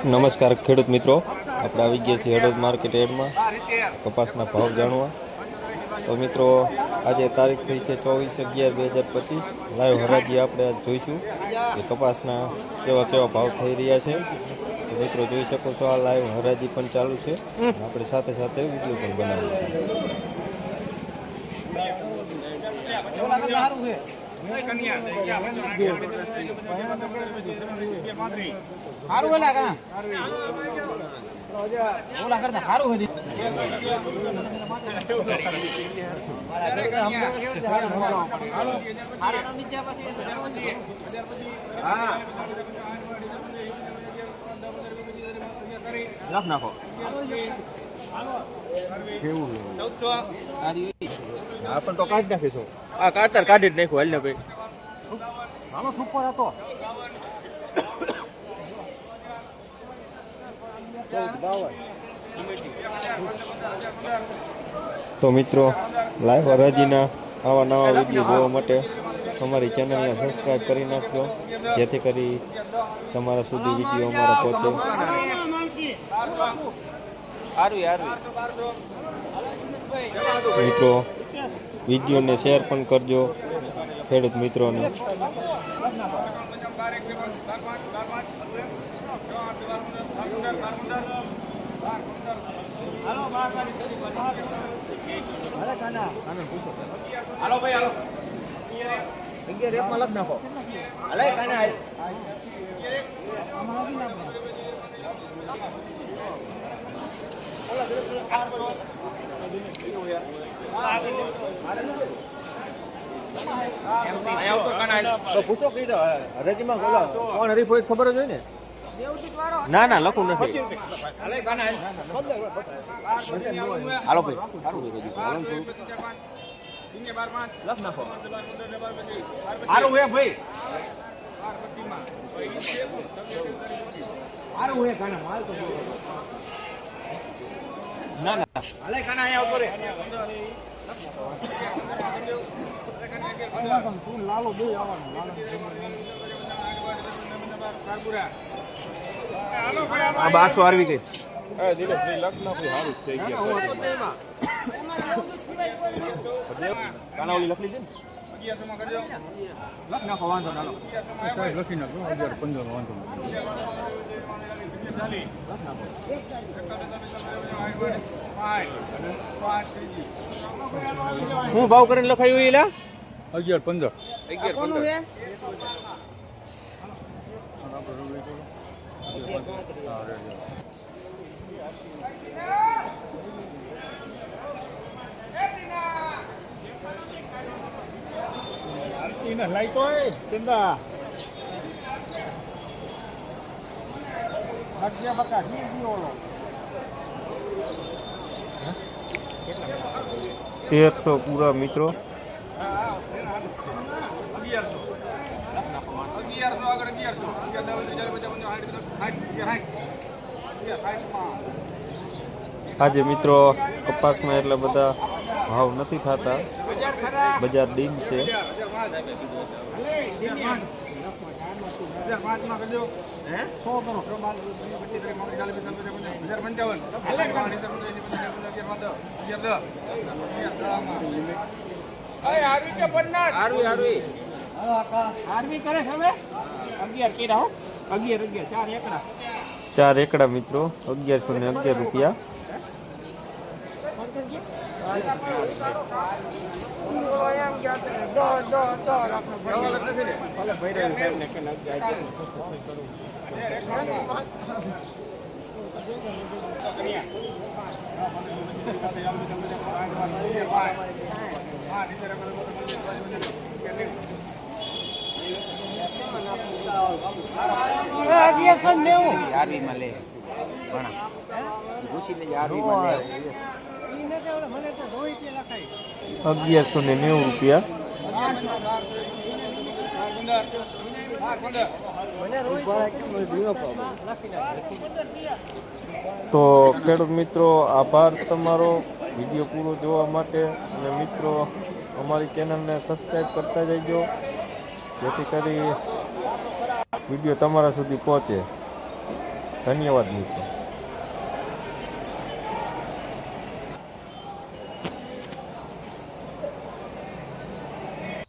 નમસ્કાર ખેડૂત મિત્રો, આપણે આવી ગયા છીએ હળવદ માર્કેટ યાર્ડમાં કપાસના ભાવ જાણવા. તો મિત્રો, આજે તારીખ થઈ છે 24/11/2025. લાઈવ હરાજી આપણે આજ જોઈશું કે કપાસના કેવા કેવા ભાવ થઈ રહ્યા છે. તો મિત્રો જોઈ શકો છો, આ લાઈવ હરાજી પણ ચાલુ છે. આપણે સાથે સાથે વિડીયો પણ બનાવીએ છીએ. હારું ઓલા કા ઓલા કરતા હારું હે લખ નાખો કેવું આપણ તો કાઢી નાખીશું. આ કાતર કાઢી જ નાખ્યું. હાલ ને ભાઈ હાલો સુપર હતો. તો મિત્રો, લાઈવ હરાજીના આવા નવા વિડીયો જોવા માટે અમારી ચેનલને સબસ્ક્રાઈબ કરી નાખજો, જેથી કરી તમારા સુધી વિડીયો અમારા પહોંચે. મિત્રો, વિડીયોને શેર પણ કરજો ખેડૂત મિત્રોને. હાલો ભાઈ હાલો 11 રેપમાં લખ નાખો. હાલે કાના હાલ તો પૂછો કઈ દો હરેજીમાં કોણ હરીફ હોય ખબર જ હોય ને. ના ના લખું નથી. હાલો ભાઈ સારું લખ નાખો. સારું હે ભાઈ સારું હે કાના માલ તો ના ના હાલે કાના અહીંયા આવતો રે. લાલો બે આવવાનું આ 1200 આવી ગઈ. કાના ઓલી લખ લીધી ને. લખ નાખો વાંધો ના લખી નાખો 11-15 વાંધો. હું ભાવ કરીને લખાયું એલા 11-15 11 લાઈટો હે ચંદા હટિયા બકા જી ઓલો 1300 પૂરા મિત્રો. 1100 આગળ 1100 આજે મિત્રો કપાસમાં એટલા બધા ભાવ નથી થતા, બજાર ડીમ છે. ચાર એકડા મિત્રો 1111 રૂપિયા. યારી મળે ઘણા ઘૂસીને યારી મળે 1190 રૂપિયા. તો ખેડૂત મિત્રો, આભાર તમારો વિડીયો પૂરો જોવા માટે. અને મિત્રો, અમારી ચેનલને સબસ્ક્રાઈબ કરતા જજો, જેથી કરી વિડીયો તમારા સુધી પહોંચે. ધન્યવાદ મિત્રો.